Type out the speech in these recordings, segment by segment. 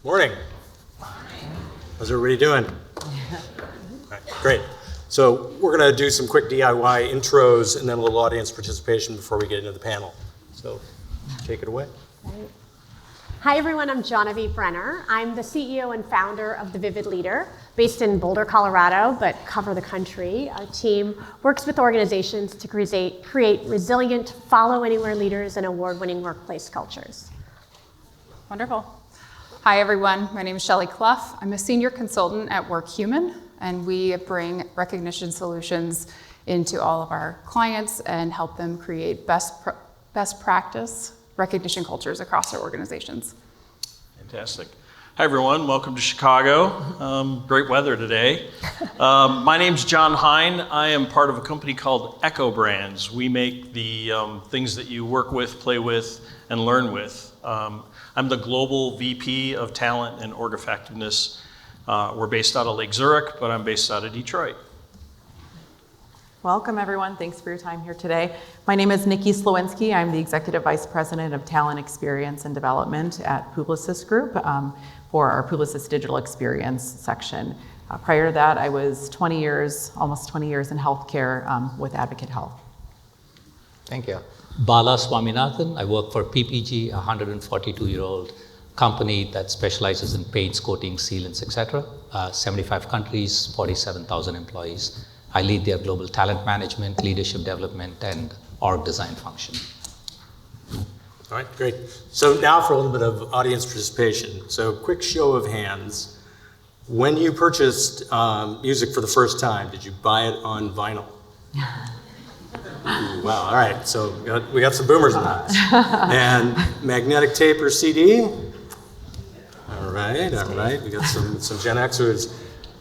Morning. How's everybody doing? All right, great. So we're going to do some quick DIY intros and then a little audience participation before we get into the panel. So take it away. Hi everyone, I'm Genevieve Brenner. I'm the CEO and founder of The Vivid Leader, based in Boulder, Colorado, but cover the country. Our team works with organizations to create resilient, follow-anywhere leaders and award-winning workplace cultures. Wonderful. Hi everyone, my name is Shelley Clough. I'm a senior consultant at WorkHuman, and we bring recognition solutions into all of our clients and help them create best practice recognition cultures across their organizations. Fantastic. Hi everyone, welcome to Chicago. Great weather today. My name's John Hine. I am part of a company called Echo Brands. We make the things that you work with, play with, and learn with. I'm the global VP of talent and org effectiveness. We're based out of Lake Zurich, but I'm based out of Detroit. Welcome everyone, thanks for your time here today. My name is Nikki Slowinski. I'm the Executive Vice President of Talent Experience and Development at Publicis Group for our Publicis Digital Experience section. Prior to that, I was almost 20 years in healthcare with Advocate Health. Thank you. Bala Swaminathan. I work for PPG, a 142-year-old company that specializes in paints, coatings, sealants, etc. 75 countries, 47,000 employees. I lead their global talent management, leadership development, and org design function. All right, great. So now for a little bit of audience participation. So quick show of hands. When you purchased music for the first time, did you buy it on vinyl? Ooh, wow, all right, so we got some boomers in the house. And magnetic tape or CD? All right, we got some Gen Xers.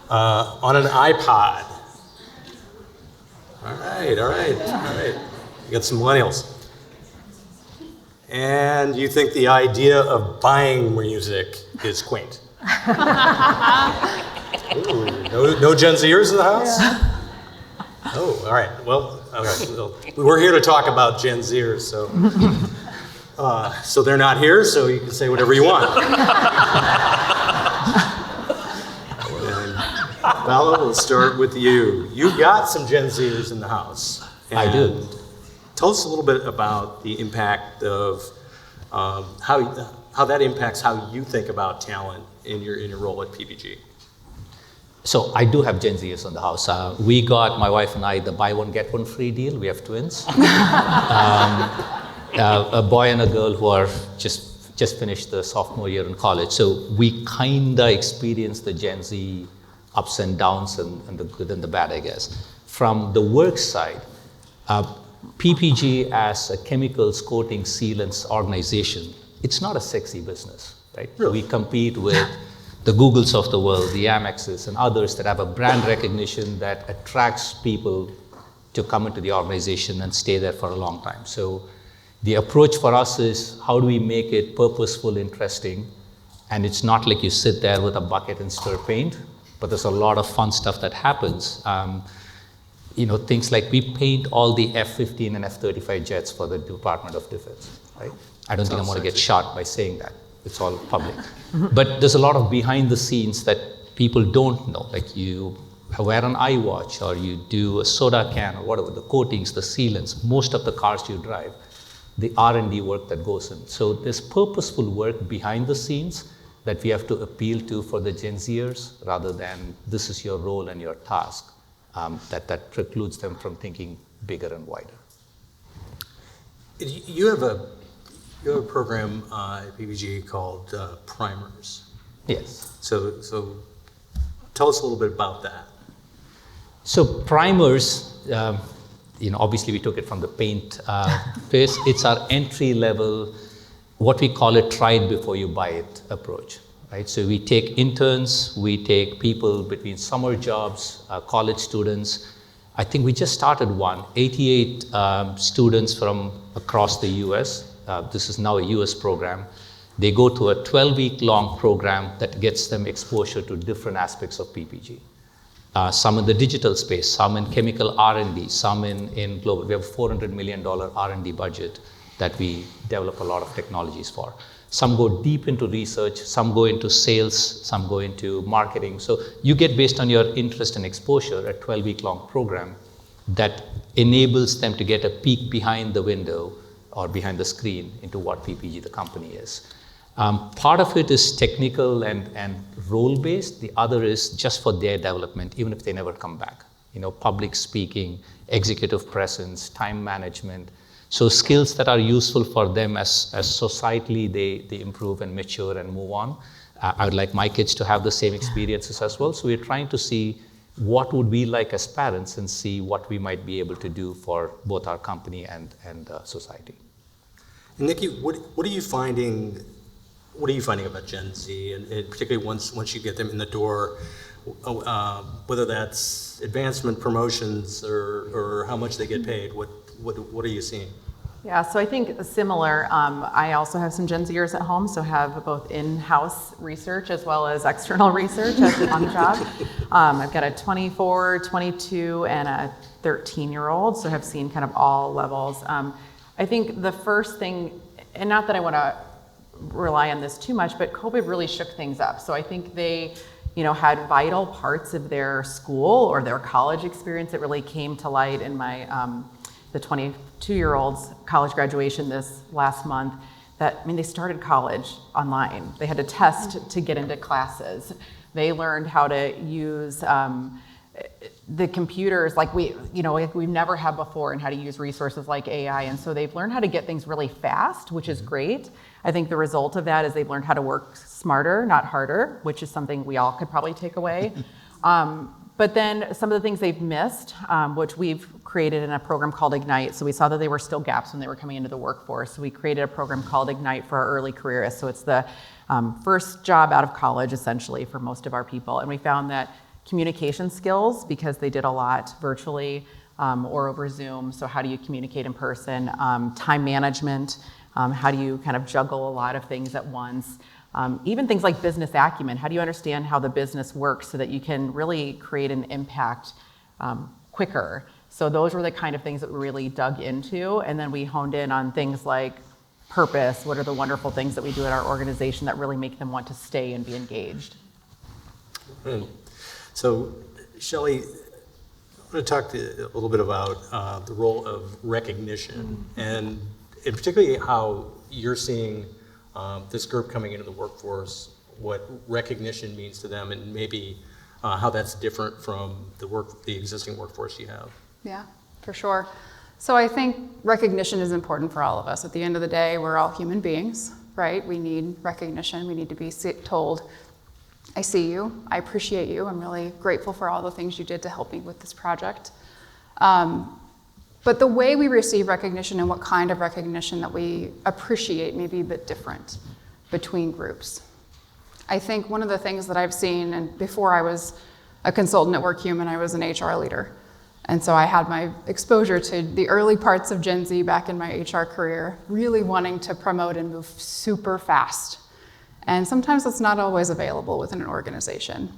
On an iPod? All right. You got some millennials. And you think the idea of buying music is quaint? Ooh, no Gen Zers in the house? Yeah. Oh, all right. Well, we're here to talk about Gen Zers, so they're not here, so you can say whatever you want. Bala, we'll start with you. You got some Gen Zers in the house. I do. Tell us a little bit about the impact of how that impacts how you think about talent in your role at PPG. So I do have Gen Zers in the house. We got, my wife and I, the buy one, get one free deal. We have twins. A boy and a girl who are just finished the sophomore year in college. So we kinda experienced the Gen Z ups and downs and the good and the bad, I guess. From the work side, PPG as a chemicals, coating, sealants organization, it's not a sexy business, right? Really? We compete with the Googles of the world, the Amexes and others that have a brand recognition that attracts people to come into the organization and stay there for a long time. So the approach for us is how do we make it purposeful, interesting, and it's not like you sit there with a bucket and stir paint, but there's a lot of fun stuff that happens. Things like we paint all the F-15 and F-35 jets for the Department of Defense, right? I don't think I'm gonna get shot by saying that. It's all public. But there's a lot of behind the scenes that people don't know. Like you wear an iWatch or you do a soda can or whatever, the coatings, the sealants, most of the cars you drive, the R&D work that goes in. So there's purposeful work behind the scenes that we have to appeal to for the Gen Zers rather than this is your role and your task, that precludes them from thinking bigger and wider. You have a program at PPG called Primers. Yes. So tell us a little bit about that. So Primers, obviously we took it from the paint phase. It's our entry level, what we call it try it before you buy it approach, right? So we take interns, we take people between summer jobs, college students. I think we just started 88 students from across the US. This is now a US program. They go to a 12-week-long program that gets them exposure to different aspects of PPG. Some in the digital space, some in chemical R&D, some in global. We have a $400 million R&D budget. that we develop a lot of technologies for. Some go deep into research, some go into sales, some go into marketing. So you get, based on your interest and exposure, a 12-week-long program that enables them to get a peek behind the window or behind the screen into what PPG, the company, is. Part of it is technical and role-based. The other is just for their development, even if they never come back. Public speaking, executive presence, time management. So skills that are useful for them as societally they improve and mature and move on. I would like my kids to have the same experiences as well. So we're trying to see what would we like as parents and see what we might be able to do for both our company and society. And Nikki, what are you finding? What are you finding about Gen Z, and particularly once you get them in the door, whether that's advancement, promotions, or how much they get paid? What are you seeing? Yeah, so I think similar. I also have some Gen Zers at home, so have both in-house research as well as external research on the job. I've got a 24, 22, and a 13-year-old, so have seen kind of all levels. I think the first thing, and not that I want to rely on this too much, but COVID really shook things up. So I think they, had vital parts of their school or their college experience that really came to light in my the 22-year-old's college graduation this last month. They started college online. They had to test to get into classes. They learned how to use the computers like we've never had before, and how to use resources like AI. And so they've learned how to get things really fast, which is great. I think the result of that is they've learned how to work smarter, not harder, which is something we all could probably take away. But then some of the things they've missed, which we've created in a program called Ignite. So we saw that there were still gaps when they were coming into the workforce. So we created a program called Ignite for our early careerists. So it's the first job out of college, essentially, for most of our people. And we found that communication skills, because they did a lot virtually or over Zoom. So how do you communicate in person? Time management. How do you kind of juggle a lot of things at once? Even things like business acumen. How do you understand how the business works so that you can really create an impact quicker? So those were the kind of things that we really dug into. And then we honed in on things like purpose. What are the wonderful things that we do at our organization that really make them want to stay and be engaged? So, Shelley, I want to talk a little bit about the role of recognition, and particularly how you're seeing this group coming into the workforce, what recognition means to them, and maybe how that's different from the existing workforce you have. Yeah, for sure. So I think recognition is important for all of us. At the end of the day, we're all human beings, right? We need recognition. We need to be told, I see you, I appreciate you, I'm really grateful for all the things you did to help me with this project. But the way we receive recognition and what kind of recognition that we appreciate may be a bit different between groups. I think one of the things that I've seen, and before I was a consultant at WorkHuman, I was an HR leader. And so I had my exposure to the early parts of Gen Z back in my HR career, really wanting to promote and move super fast. And sometimes that's not always available within an organization.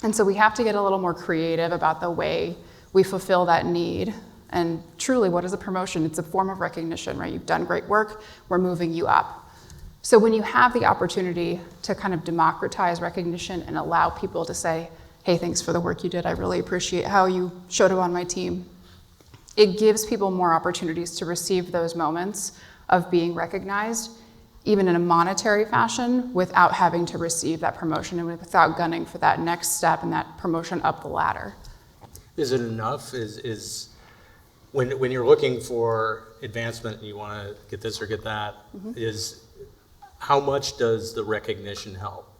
And so we have to get a little more creative about the way we fulfill that need. And truly, what is a promotion? It's a form of recognition, right? You've done great work, we're moving you up. So when you have the opportunity to kind of democratize recognition and allow people to say, hey, thanks for the work you did, I really appreciate how you showed up on my team, it gives people more opportunities to receive those moments of being recognized, even in a monetary fashion, without having to receive that promotion and without gunning for that next step and that promotion up the ladder. Is it enough? When you're looking for advancement and you want to get this or get that, is how much does the recognition help?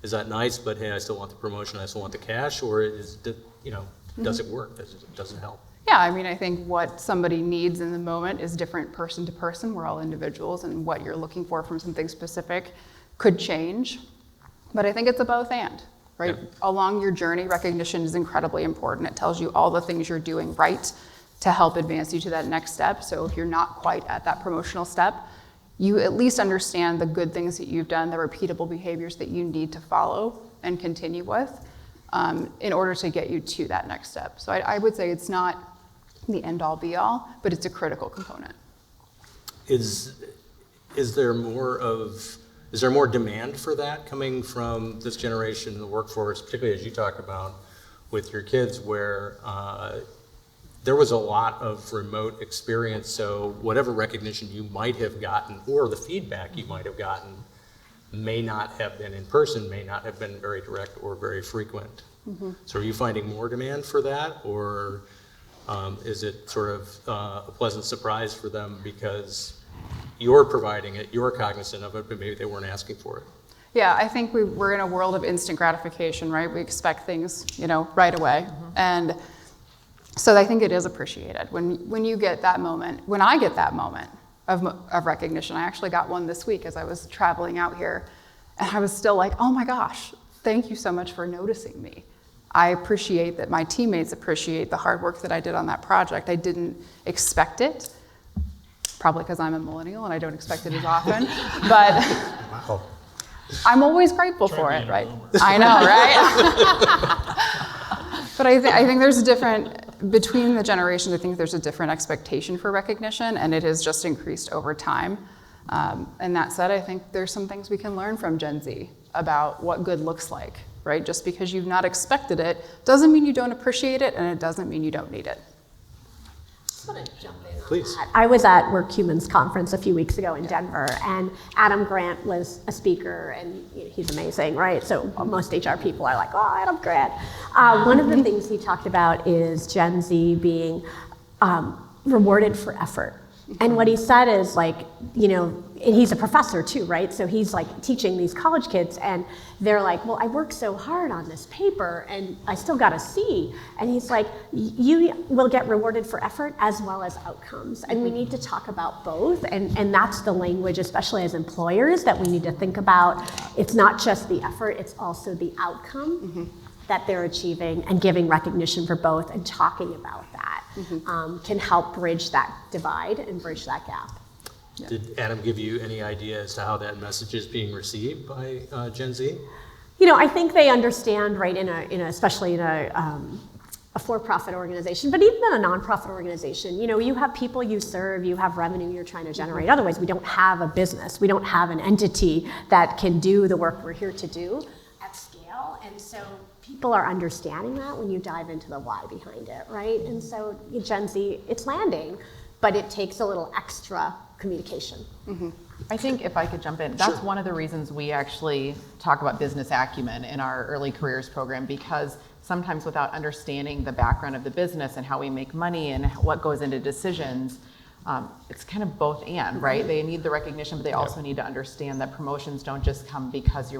Is that nice, but hey, I still want the promotion, I still want the cash, or does it work? Does it help? Yeah, I think what somebody needs in the moment is different person to person. We're all individuals, and what you're looking for from something specific could change. But I think it's a both and, right? Yeah. Along your journey, recognition is incredibly important. It tells you all the things you're doing right to help advance you to that next step. So if you're not quite at that promotional step, you at least understand the good things that you've done, the repeatable behaviors that you need to follow and continue with in order to get you to that next step. So I would say it's not the end all be all, but it's a critical component. is there more demand for that coming from this generation in the workforce, particularly as you talked about with your kids, where there was a lot of remote experience, so whatever recognition you might have gotten or the feedback you might have gotten may not have been in person, may not have been very direct or very frequent. So are you finding more demand for that, or is it sort of a pleasant surprise for them because you're providing it, you're cognizant of it, but maybe they weren't asking for it? Yeah, I think we're in a world of instant gratification, right? We expect things, right away. And so I think it is appreciated when you get that moment. When I get that moment of recognition, I actually got one this week as I was traveling out here, and I was still like, oh my gosh, thank you so much for noticing me. I appreciate that my teammates appreciate the hard work that I did on that project. I didn't expect it, probably because I'm a millennial and I don't expect it as often, but Wow. I'm always grateful for it, right? I know, right? But I think there's a different, between the generations, I think there's a different expectation for recognition, and it has just increased over time. And that said, I think there's some things we can learn from Gen Z about what good looks like, right? Just because you've not expected it doesn't mean you don't appreciate it, and it doesn't mean you don't need it. Please. I was at WorkHumans conference a few weeks ago in Denver, and Adam Grant was a speaker, and he's amazing, right? So most HR people are like, oh, Adam Grant. One of the things he talked about is Gen Z being rewarded for effort. And what he said is like, and he's a professor too, right? So he's like teaching these college kids, and they're like, well, I worked so hard on this paper and I still got a C. And he's like, you will get rewarded for effort as well as outcomes. And we need to talk about both. And that's the language, especially as employers, that we need to think about. It's not just the effort, it's also the outcome that they're achieving, and giving recognition for both and talking about that can help bridge that divide and bridge that gap. Did Adam give you any idea as to how that message is being received by Gen Z? I think they understand, right, especially in a for-profit organization, but even in a nonprofit organization, you have people you serve, you have revenue you're trying to generate. Otherwise, we don't have a business. We don't have an entity that can do the work we're here to do at scale. And so people are understanding that when you dive into the why behind it, right? And so Gen Z, it's landing, but it takes a little extra communication. I think if I could jump in, that's one of the reasons we actually talk about business acumen in our early careers program, because sometimes without understanding the background of the business and how we make money and what goes into decisions, it's kind of both and, right? They need the recognition, but they also need to understand that promotions don't just come because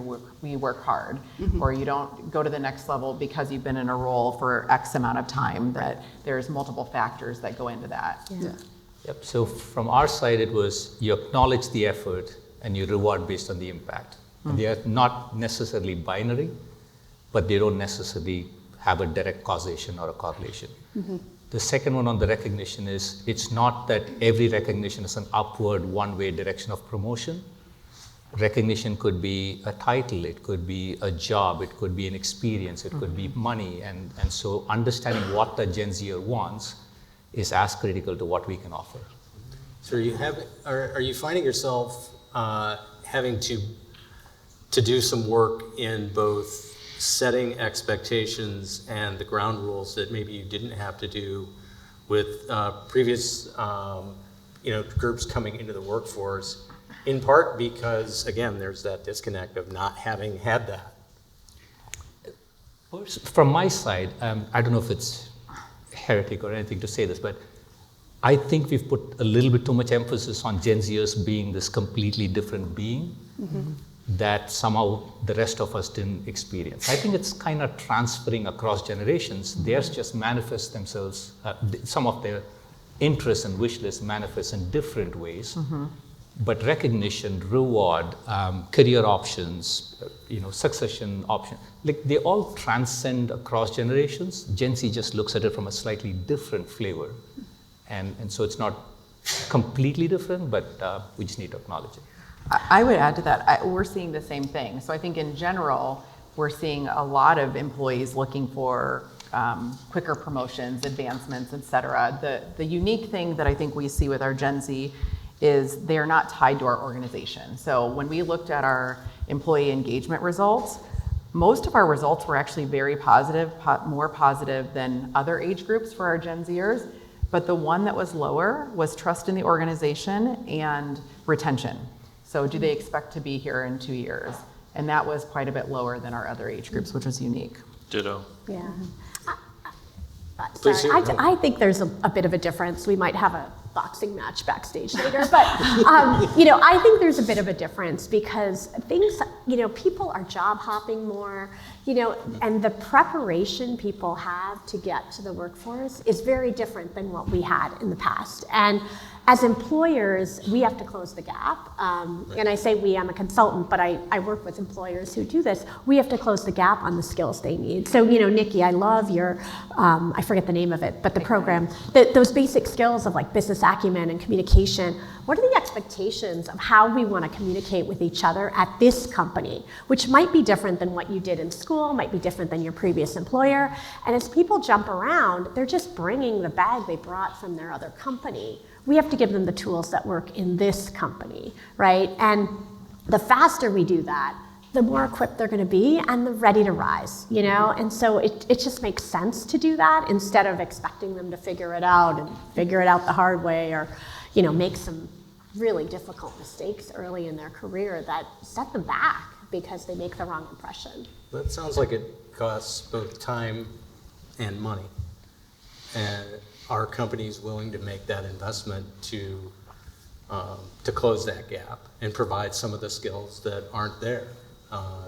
we work hard, or you don't go to the next level because you've been in a role for X amount of time, that there's multiple factors that go into that. Yep. So from our side, it was you acknowledge the effort and you reward based on the impact. They are not necessarily binary, but they don't necessarily have a direct causation or a correlation. The second one on the recognition is, it's not that every recognition is an upward one-way direction of promotion. Recognition could be a title, it could be a job, it could be an experience, it could be money. And so understanding what the Gen Zer wants is as critical to what we can offer. So are you finding yourself having to do some work in both setting expectations and the ground rules that maybe you didn't have to do with previous groups coming into the workforce, in part because, again, there's that disconnect of not having had that? From my side, I don't know if it's heretic or anything to say this, but I think we've put a little bit too much emphasis on Gen Zers being this completely different being that somehow the rest of us didn't experience. I think it's kind of transferring across generations. Theirs just manifest themselves, some of their interests and wish lists manifest in different ways, but recognition, reward, career options, succession options, like they all transcend across generations. Gen Z just looks at it from a slightly different flavor. And so it's not completely different, but we just need to acknowledge it. I would add to that, we're seeing the same thing. So I think in general, we're seeing a lot of employees looking for quicker promotions, advancements, et cetera. The unique thing that I think we see with our Gen Z is they are not tied to our organization. So when we looked at our employee engagement results, most of our results were actually very positive, more positive than other age groups for our Gen Zers. But the one that was lower was trust in the organization and retention. So do they expect to be here in 2 years? And that was quite a bit lower than our other age groups, which was unique. Ditto. Yeah. Please Sorry, do. I think there's a bit of a difference. We might have a boxing match backstage later, but I think there's a bit of a difference because things, people are job hopping more, and the preparation people have to get to the workforce is very different than what we had in the past. And as employers, we have to close the gap. And I say we, I'm a consultant, but I work with employers who do this. We have to close the gap on the skills they need. So, Nikki, I love your, I forget the name of it, but the program, those basic skills of like business acumen and communication. What are the expectations of how we want to communicate with each other at this company, which might be different than what you did in school, might be different than your previous employer. And as people jump around, they're just bringing the bag they brought from their other company. We have to give them the tools that work in this company, right? And the faster we do that, the more equipped they're going to be and the ready to rise, And so it just makes sense to do that instead of expecting them to figure it out the hard way or, make some really difficult mistakes early in their career that set them back because they make the wrong impression. That sounds like it costs both time and money. And are companies willing to make that investment to close that gap and provide some of the skills that aren't there?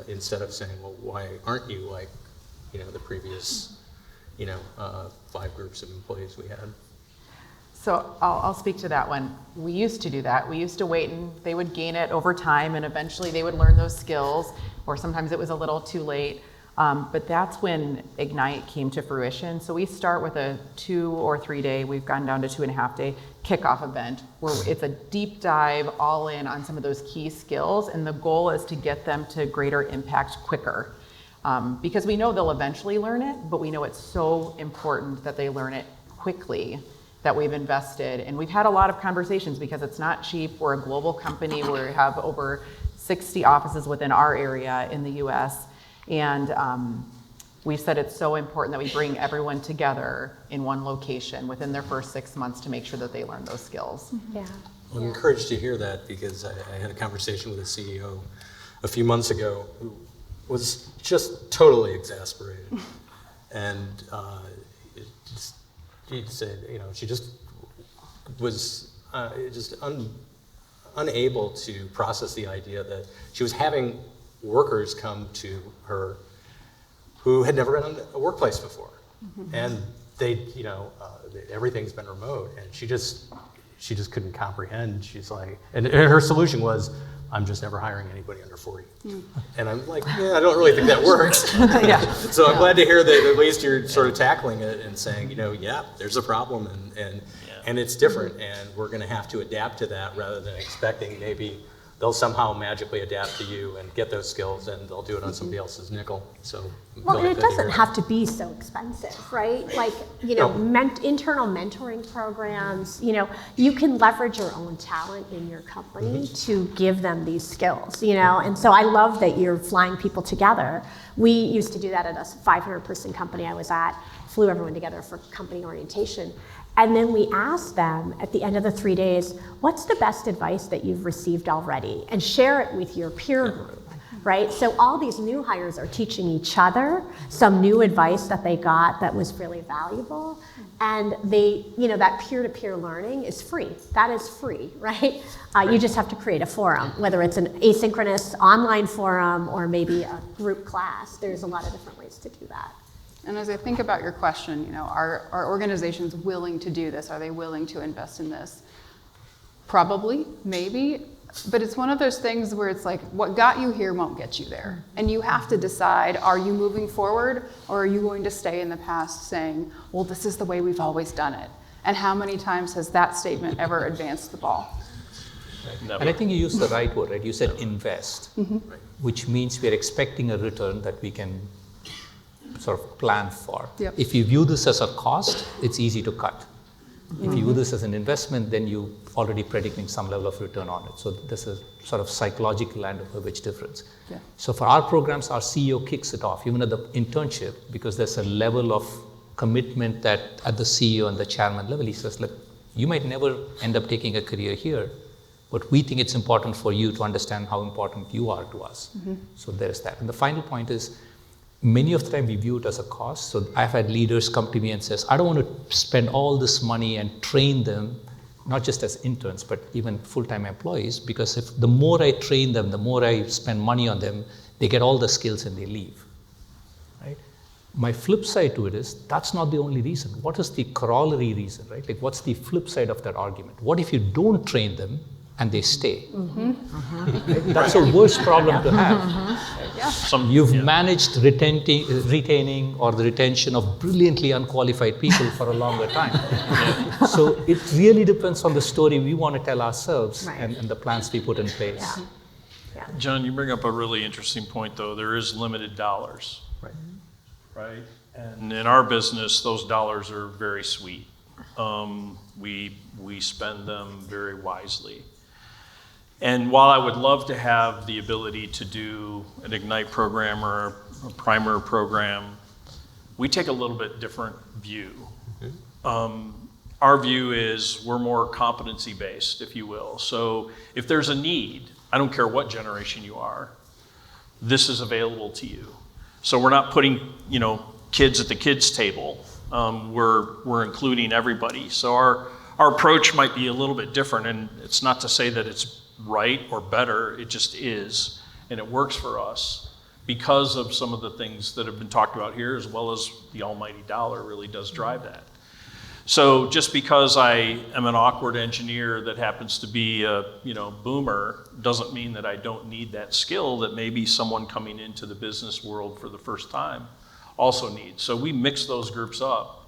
Instead of saying, well, why aren't you like, the previous, 5 groups of employees we had? So I'll speak to that one. We used to do that. We used to wait and they would gain it over time and eventually they would learn those skills, or sometimes it was a little too late. But that's when Ignite came to fruition. So we start with a 2 or 3 day, we've gone down to 2.5 day kickoff event where it's a deep dive all in on some of those key skills. And the goal is to get them to greater impact quicker. Because we know they'll eventually learn it, but we know it's so important that they learn it quickly that we've invested. And we've had a lot of conversations because it's not cheap. We're a global company where we have over 60 offices within our area in the US. And we've said it's so important that we bring everyone together in one location within their first 6 months to make sure that they learn those skills. Yeah. I'm encouraged to hear that because I had a conversation with a CEO a few months ago who was just totally exasperated. And she said, she just was unable to process the idea that she was having workers come to her who had never been in a workplace before. Mm-hmm. And they, everything's been remote, and she just couldn't comprehend. She's like, and her solution was, I'm just never hiring anybody under 40. Mm. And I'm like, yeah, I don't really think that works. Yeah. So I'm glad to hear that at least you're sort of tackling it and saying, yeah, there's a problem and it's different, and we're going to have to adapt to that rather than expecting maybe they'll somehow magically adapt to you and get those skills and they'll do it on somebody else's nickel. So well, and it doesn't have to be so expensive, right? Like, internal mentoring programs, you can leverage your own talent in your company to give them these skills, and so I love that you're flying people together. We used to do that at a 500-person company I was at, flew everyone together for company orientation. And then we asked them at the end of the 3 days, what's the best advice that you've received already? And share it with your peer group, right? So all these new hires are teaching each other some new advice that they got that was really valuable. And they, that peer-to-peer learning is free. That is free, right? You just have to create a forum, whether it's an asynchronous online forum or maybe a group class. There's a lot of different ways to do that. And as I think about your question, are organizations willing to do this? Are they willing to invest in this? Probably, maybe, but it's one of those things where it's like, what got you here won't get you there. And you have to decide, are you moving forward or are you going to stay in the past saying, well, this is the way we've always done it? And how many times has that statement ever advanced the ball? Never. And I think you used the right word, right? You said invest, which means we're expecting a return that we can sort of plan for. Yep. If you view this as a cost, it's easy to cut. If you do this as an investment, then you're already predicting some level of return on it. So this is sort of psychological and a which difference. Yeah. So for our programs, our CEO kicks it off, even at the internship, because there's a level of commitment that at the CEO and the chairman level, he says, look, you might never end up taking a career here, but we think it's important for you to understand how important you are to us. So there's that. And the final point is, many of the time we view it as a cost. So I've had leaders come to me and says, I don't want to spend all this money and train them, not just as interns, but even full-time employees, because if the more I train them, the more I spend money on them, they get all the skills and they leave. Right? My flip side to it is, that's not the only reason. What is the corollary reason, right? Like, what's the flip side of that argument? What if you don't train them and they stay? That's a worse problem to have. You've managed retaining or the retention of brilliantly unqualified people for a longer time. So it really depends on the story we want to tell ourselves and the plans we put in place. John, you bring up a really interesting point, though. There is limited dollars. Right. Right? And in our business, those dollars are very sweet. We spend them very wisely. And while I would love to have the ability to do an Ignite program or a primer program, we take a little bit different view. Our view is we're more competency-based, if you will. So if there's a need, I don't care what generation you are, this is available to you. So we're not putting, kids at the kids' table. We're including everybody. So our approach might be a little bit different, and it's not to say that it's right or better, it just is, and it works for us because of some of the things that have been talked about here, as well as the almighty dollar really does drive that. So just because I am an awkward engineer that happens to be a boomer doesn't mean that I don't need that skill that maybe someone coming into the business world for the first time also needs. So we mix those groups up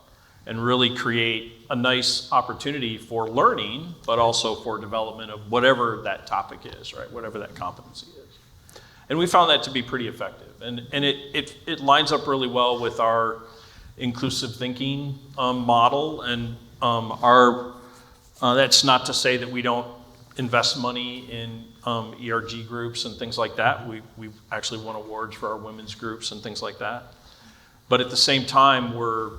and really create a nice opportunity for learning, but also for development of whatever that topic is, right? Whatever that competency is. And we found that to be pretty effective. And it lines up really well with our inclusive thinking model. And that's not to say that we don't invest money in ERG groups and things like that. We've actually won awards for our women's groups and things like that. But at the same time, we're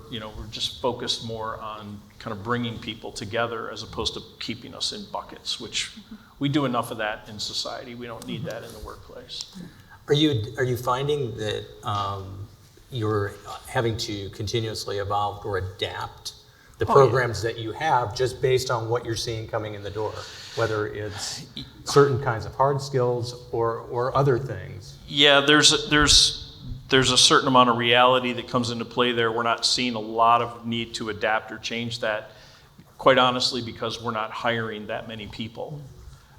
just focused more on kind of bringing people together as opposed to keeping us in buckets, which we do enough of that in society. We don't need that in the workplace. Are you finding that you're having to continuously evolve or adapt the programs that you have just based on what you're seeing coming in the door, whether it's certain kinds of hard skills or other things? Yeah, there's a certain amount of reality that comes into play there. We're not seeing a lot of need to adapt or change that, quite honestly, because we're not hiring that many people.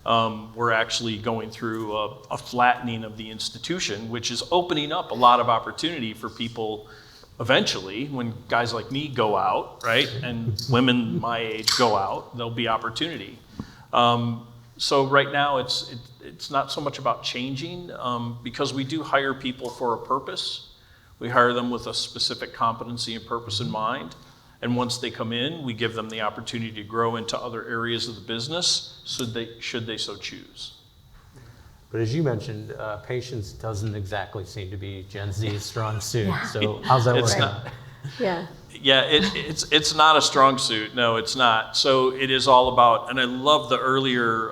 We're actually going through a flattening of the institution, which is opening up a lot of opportunity for people eventually. When guys like me go out, right, and women my age go out, there'll be opportunity. So right now, it's not so much about changing, because we do hire people for a purpose. We hire them with a specific competency and purpose in mind. And once they come in, we give them the opportunity to grow into other areas of the business, should they so choose. But as you mentioned, patience doesn't exactly seem to be Gen Z's strong suit. So how's that working? Yeah. It's not a strong suit. No, it's not. So it is all about, and I love the earlier,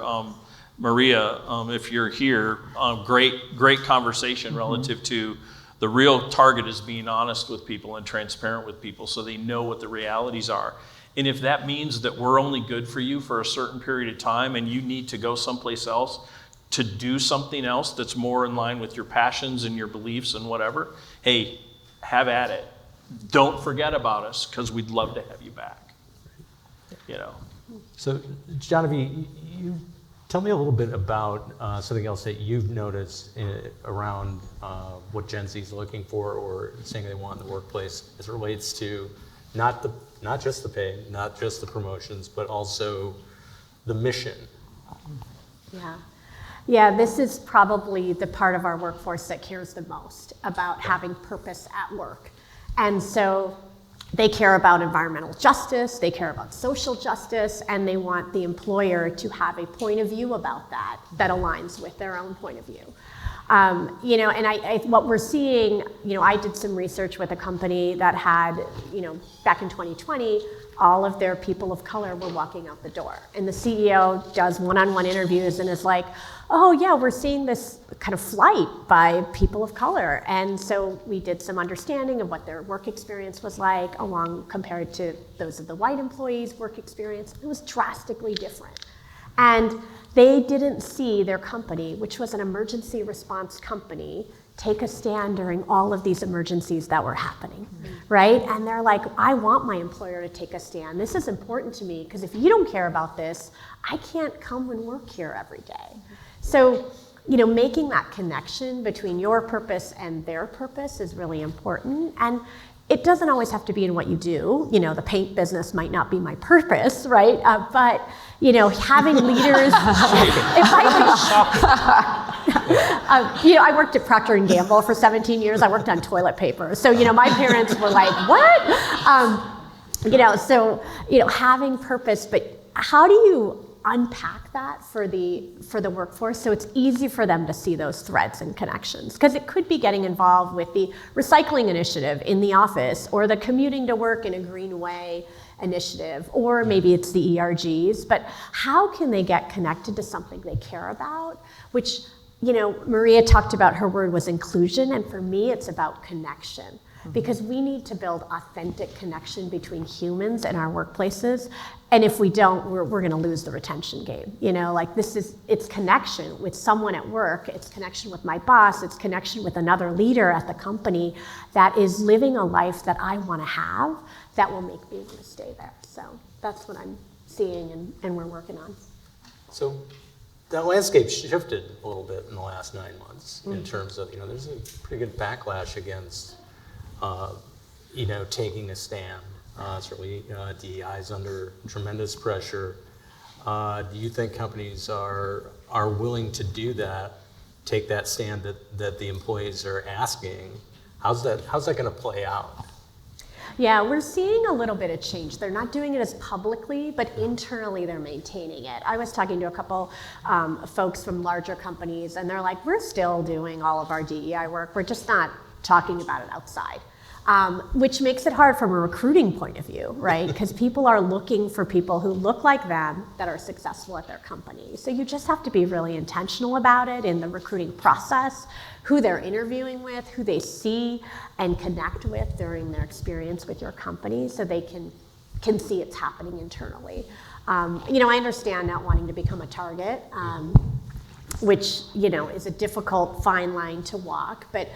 Maria, if you're here, great conversation relative to the real target is being honest with people and transparent with people so they know what the realities are. And if that means that we're only good for you for a certain period of time and you need to go someplace else to do something else that's more in line with your passions and your beliefs and whatever, hey, have at it. Don't forget about us, because we'd love to have you back. So, Genevieve, you tell me a little bit about something else that you've noticed around what Gen Z is looking for or saying they want in the workplace as it relates to not just the pay, not just the promotions, but also the mission. Yeah, this is probably the part of our workforce that cares the most about having purpose at work. And so They care about environmental justice, they care about social justice, and they want the employer to have a point of view about that that aligns with their own point of view. You know, and what we're seeing, you know, I did some research with a company that had, you know, back in 2020, all of their people of color were walking out the door. And the CEO does one-on-one interviews and is like, oh yeah, we're seeing this kind of flight by people of color. And so we did some understanding of what their work experience was like along compared to those of the white employees' work experience. It was drastically different. And they didn't see their company, which was an emergency response company, take a stand during all of these emergencies that were happening, right? And they're like, I want my employer to take a stand. This is important to me, because if you don't care about this, I can't come and work here every day. So, you know, making that connection between your purpose and their purpose is really important. And it doesn't always have to be in what you do. You know, the paint business might not be my purpose, right? But, you know, having leaders, you know, I worked at Procter & Gamble for 17 years. I worked on toilet paper. So, you know, my parents were like, what? You know, so, you know, having purpose, but how do you unpack that for the workforce so it's easy for them to see those threads and connections? Because it could be getting involved with the recycling initiative in the office, or the commuting to work in a green way initiative, or maybe it's the ERGs, but how can they get connected to something they care about? Which, you know, Maria talked about, her word was inclusion, and for me it's about connection. Because we need to build authentic connection between humans in our workplaces. And if we don't, we're gonna lose the retention game. You know, like it's connection with someone at work, it's connection with my boss, it's connection with another leader at the company that is living a life that I wanna have, that will make me wanna stay there. So that's what I'm seeing and we're working on. So that landscape shifted a little bit in the last 9 months in terms of, you know, there's a pretty good backlash against you know, taking a stand. Certainly, DEI is under tremendous pressure. Do you think companies are willing to do that, take that stand that the employees are asking? How's that going to play out? Yeah, we're seeing a little bit of change. They're not doing it as publicly, but internally they're maintaining it. I was talking to a couple folks from larger companies, and they're like, we're still doing all of our DEI work. We're just not talking about it outside. Which makes it hard from a recruiting point of view, right? Because people are looking for people who look like them that are successful at their company. So you just have to be really intentional about it in the recruiting process, who they're interviewing with, who they see and connect with during their experience with your company, so they can see it's happening internally. You know, I understand not wanting to become a target, which, you know, is a difficult fine line to walk, but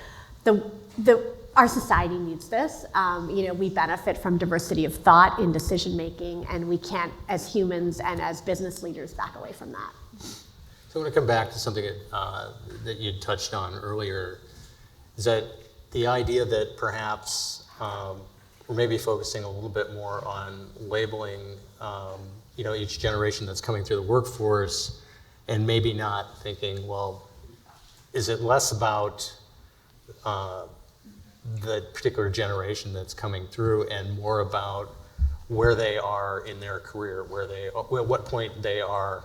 our society needs this. You know, we benefit from diversity of thought in decision making, and we can't, as humans and as business leaders, back away from that. So I want to come back to something that you touched on earlier, is that the idea that perhaps we're maybe focusing a little bit more on labeling, you know, each generation that's coming through the workforce, and maybe not thinking, well, is it less about the particular generation that's coming through, and more about where they are in their career, what point they are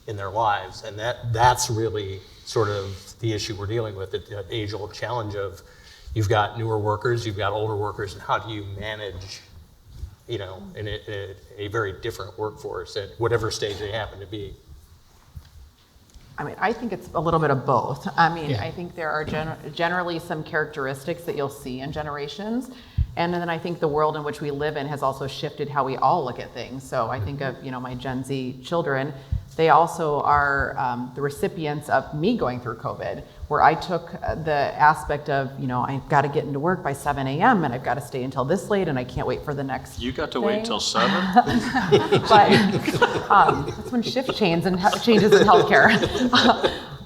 in their lives. And that's really sort of the issue we're dealing with, the age-old challenge of, you've got newer workers, you've got older workers, and how do you manage, you know, in a very different workforce at whatever stage they happen to be? I mean, I think it's a little bit of both. I mean, Yeah. I think there are generally some characteristics that you'll see in generations. And then I think the world in which we live in has also shifted how we all look at things. So I think of, you know, my Gen Z children, they also are the recipients of me going through COVID, where I took the aspect of, you know, I've got to get into work by 7 a.m. and I've got to stay until this late and I can't wait for the next You got to thing. wait till 7? But that's when shift changes in healthcare.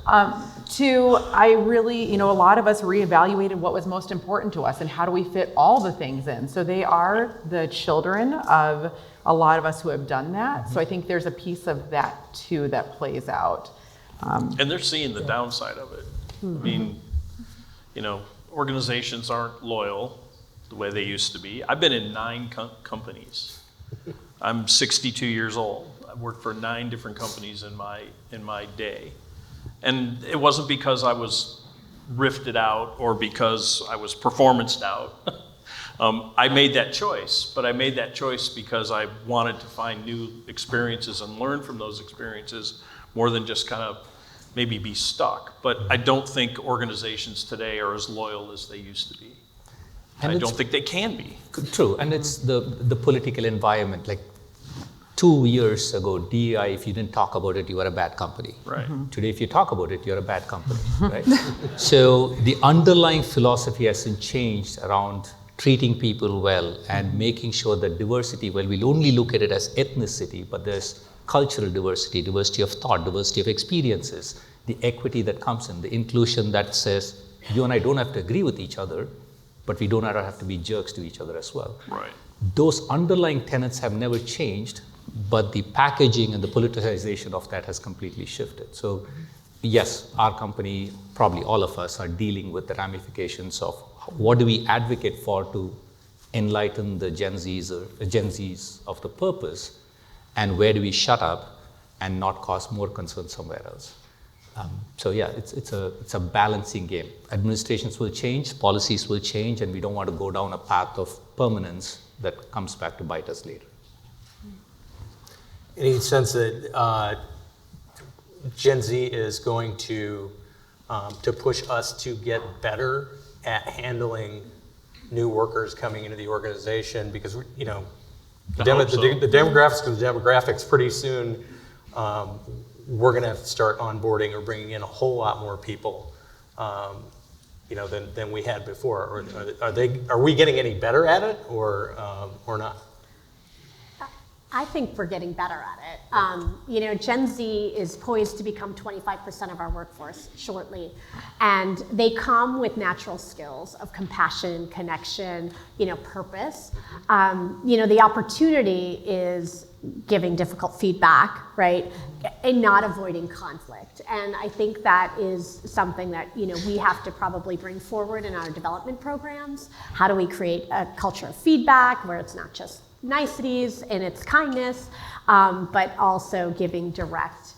I really, you know, a lot of us reevaluated what was most important to us and how do we fit all the things in. So they are the children of a lot of us who have done that. So I think there's a piece of that too that plays out. And they're seeing the downside of it. I mean, you know, organizations aren't loyal. the way they used to be. I've been in 9 companies. I'm 62 years old. I've worked for 9 different companies in my day. And it wasn't because I was rifted out or because I was performanced out. I made that choice, but I made that choice because I wanted to find new experiences and learn from those experiences more than just kind of maybe be stuck. But I don't think organizations today are as loyal as they used to be. And I don't think they can be. True, and it's the political environment. Like 2 years ago, DEI, if you didn't talk about it, you were a bad company. Right. Today, if you talk about it, you're a bad company, right? So the underlying philosophy hasn't changed around treating people well and making sure that diversity, well, we'll only look at it as ethnicity, but there's cultural diversity, diversity of thought, diversity of experiences, the equity that comes in, the inclusion that says you and I don't have to agree with each other, but we don't have to be jerks to each other as well. Right. Those underlying tenets have never changed, but the packaging and the politicization of that has completely shifted. So yes, our company, probably all of us, are dealing with the ramifications of what do we advocate for to enlighten the Gen Zs of the purpose, and where do we shut up and not cause more concern somewhere else. So yeah, it's a balancing game. Administrations will change, policies will change, and we don't want to go down a path of permanence that comes back to bite us later. Any sense that Gen Z is going to push us to get better at handling new workers coming into the organization? Because the demographics pretty soon, we're going to have to start onboarding or bringing in a whole lot more people, than we had before. Or are we getting any better at it, or not? I think we're getting better at it. Gen Z is poised to become 25% of our workforce shortly, and they come with natural skills of compassion, connection, purpose. The opportunity is giving difficult feedback, right, and not avoiding conflict. And I think that is something that we have to probably bring forward in our development programs. How do we create a culture of feedback where it's not just niceties and it's kindness, but also giving direct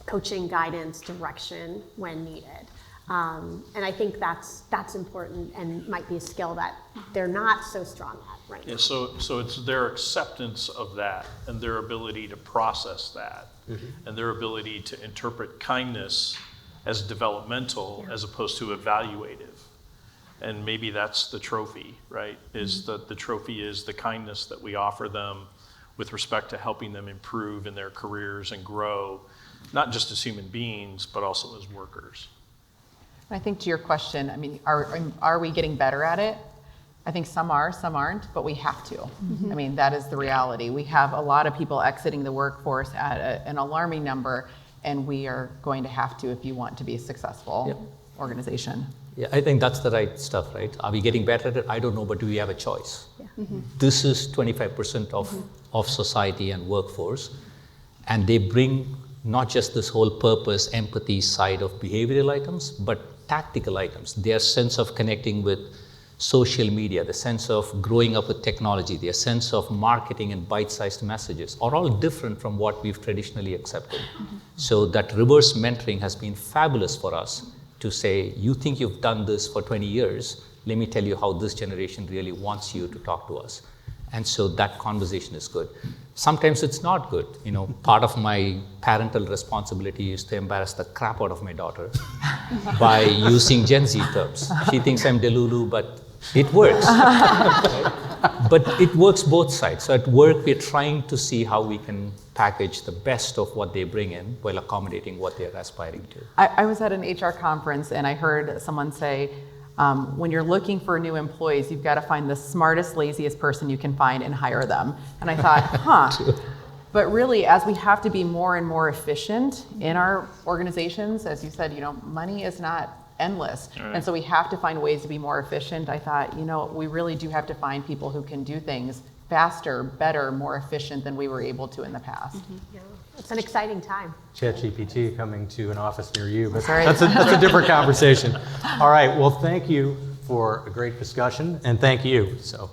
coaching, guidance, direction when needed. And I think that's important and might be a skill that they're not so strong at right now. Yeah, so it's their acceptance of that and their ability to process that, and their ability to interpret kindness as developmental as opposed to evaluative. And maybe that's the trophy, right? Is that the trophy is the kindness that we offer them with respect to helping them improve in their careers and grow, not just as human beings, but also as workers. I think to your question, I mean, are we getting better at it? I think some are, some aren't, but we have to. I mean, that is the reality. We have a lot of people exiting the workforce at an alarming number, and we are going to have to if you want to be a successful organization. Yeah, I think that's the right stuff, right? Are we getting better at it? I don't know, but do we have a choice? Yeah. This is 25% of society and workforce, and they bring not just this whole purpose, empathy side of behavioral items, but tactical items. Their sense of connecting with social media, the sense of growing up with technology, their sense of marketing and bite-sized messages are all different from what we've traditionally accepted. So that reverse mentoring has been fabulous for us to say, you think you've done this for 20 years, let me tell you how this generation really wants you to talk to us. And so that conversation is good. Sometimes it's not good. Part of my parental responsibility is to embarrass the crap out of my daughter by using Gen Z terms. She thinks I'm delulu, but it works. Right? But it works both sides. So at work, we're trying to see how we can package the best of what they bring in while accommodating what they're aspiring to. I was at an HR conference and I heard someone say, when you're looking for new employees, you've got to find the smartest, laziest person you can find and hire them. And I thought, But really, as we have to be more and more efficient in our organizations, as you said, money is not endless. Right. And so we have to find ways to be more efficient. I thought, we really do have to find people who can do things faster, better, more efficient than we were able to in the past. Yeah. It's an exciting time. ChatGPT coming to an office near you, but that's a different conversation. All right, well, thank you for a great discussion, and thank you. So.